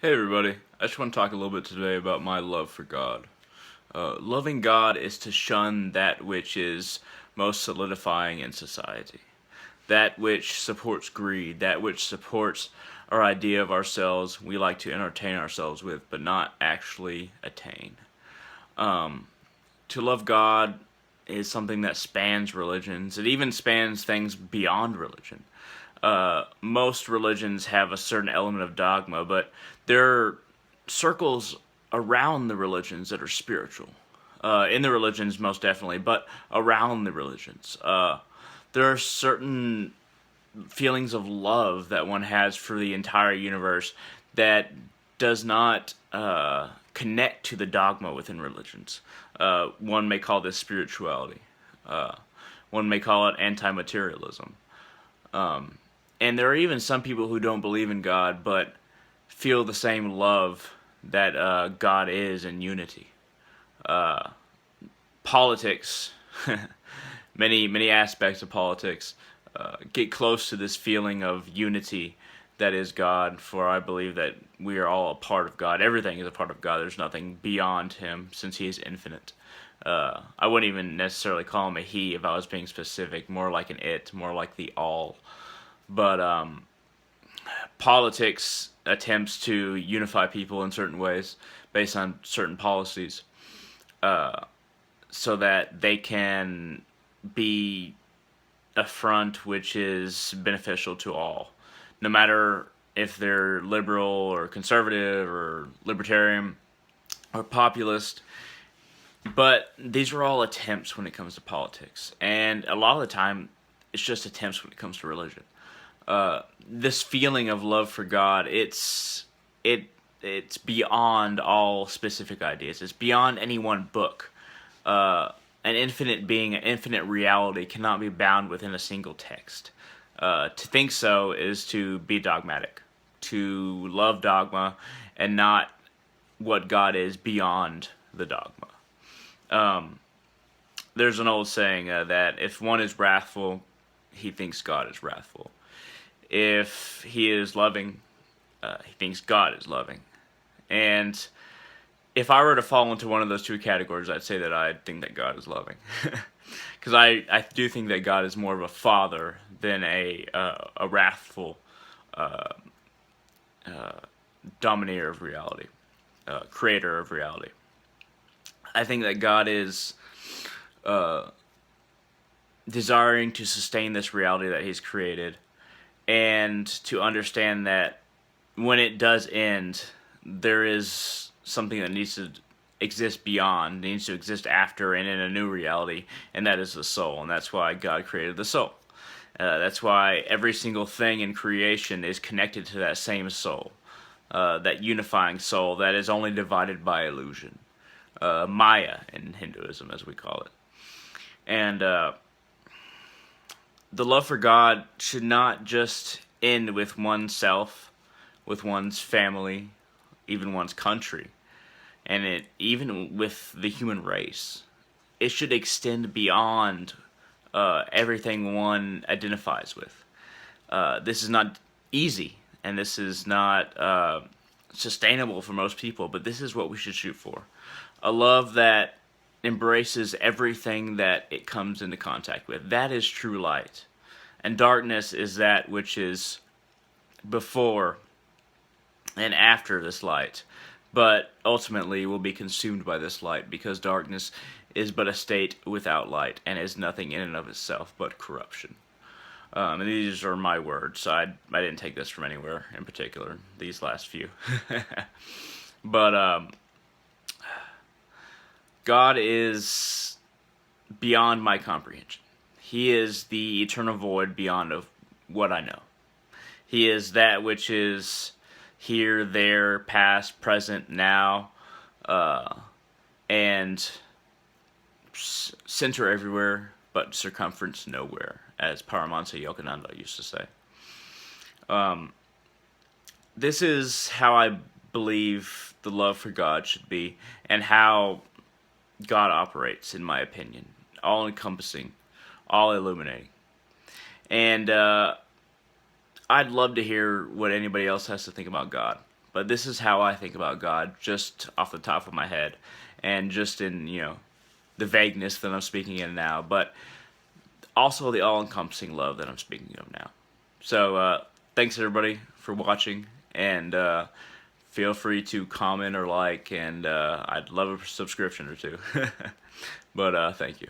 Hey everybody, I just want to talk a little bit today about my love for God. Loving God is to shun that which is most solidifying in society, that which supports greed, that which supports our idea of ourselves we like to entertain ourselves with, but not actually attain. To love God is something that spans religions. It even spans things beyond religion. Most religions have a certain element of dogma, but there are circles around the religions that are spiritual. In the religions, most definitely, but around the religions. There are certain feelings of love that one has for the entire universe that does not connect to the dogma within religions. One may call this spirituality. One may call it anti-materialism. And there are even some people who don't believe in God, but feel the same love that God is in unity. Politics, many aspects of politics, get close to this feeling of unity that is God. For I believe that we are all a part of God. Everything is a part of God. There's nothing beyond Him, since He is infinite. I wouldn't even necessarily call Him a He if I was being specific. More like an It, more like the All. But politics attempts to unify people in certain ways based on certain policies, so that they can be a front which is beneficial to all, no matter if they're liberal or conservative or libertarian or populist. But these are all attempts when it comes to politics, and a lot of the time it's just attempts when it comes to religion. This feeling of love for God, it's beyond all specific ideas. It's beyond any one book. An infinite being, an infinite reality cannot be bound within a single text. To think so is to be dogmatic, to love dogma and not what God is beyond the dogma. There's an old saying that if one is wrathful, he thinks God is wrathful. If he is loving, he thinks God is loving. And if I were to fall into one of those two categories, I'd say that I think that God is loving. Because I do think that God is more of a father than a wrathful dominator of reality, creator of reality. I think that God is desiring to sustain this reality that He's created, and to understand that when it does end, there is something that needs to exist beyond, needs to exist after and in a new reality, and that is the soul. And that's why God created the soul. That's why every single thing in creation is connected to that same soul, that unifying soul that is only divided by illusion. Maya in Hinduism, as we call it. And the love for God should not just end with oneself, with one's family, even one's country, and it even with the human race. It should extend beyond everything one identifies with. This is not easy, and this is not sustainable for most people, but this is what we should shoot for. A love that embraces everything that it comes into contact with. That is true light. And darkness is that which is before and after this light, but ultimately will be consumed by this light, because darkness is but a state without light and is nothing in and of itself but corruption. And these are my words. I didn't take this from anywhere in particular, these last few. But God is beyond my comprehension. He is the eternal void beyond of what I know. He is that which is here, there, past, present, now, and center everywhere, but circumference nowhere, as Paramahansa Yogananda used to say. This is how I believe the love for God should be, and how God operates, in my opinion. All-encompassing, all-illuminating. And I'd love to hear what anybody else has to think about God. but this is how I think about God, just off the top of my head, and just in, the vagueness that I'm speaking in now, but also the all-encompassing love that I'm speaking of now. So, thanks everybody for watching, and feel free to comment or like, and I'd love a subscription or two. But thank you.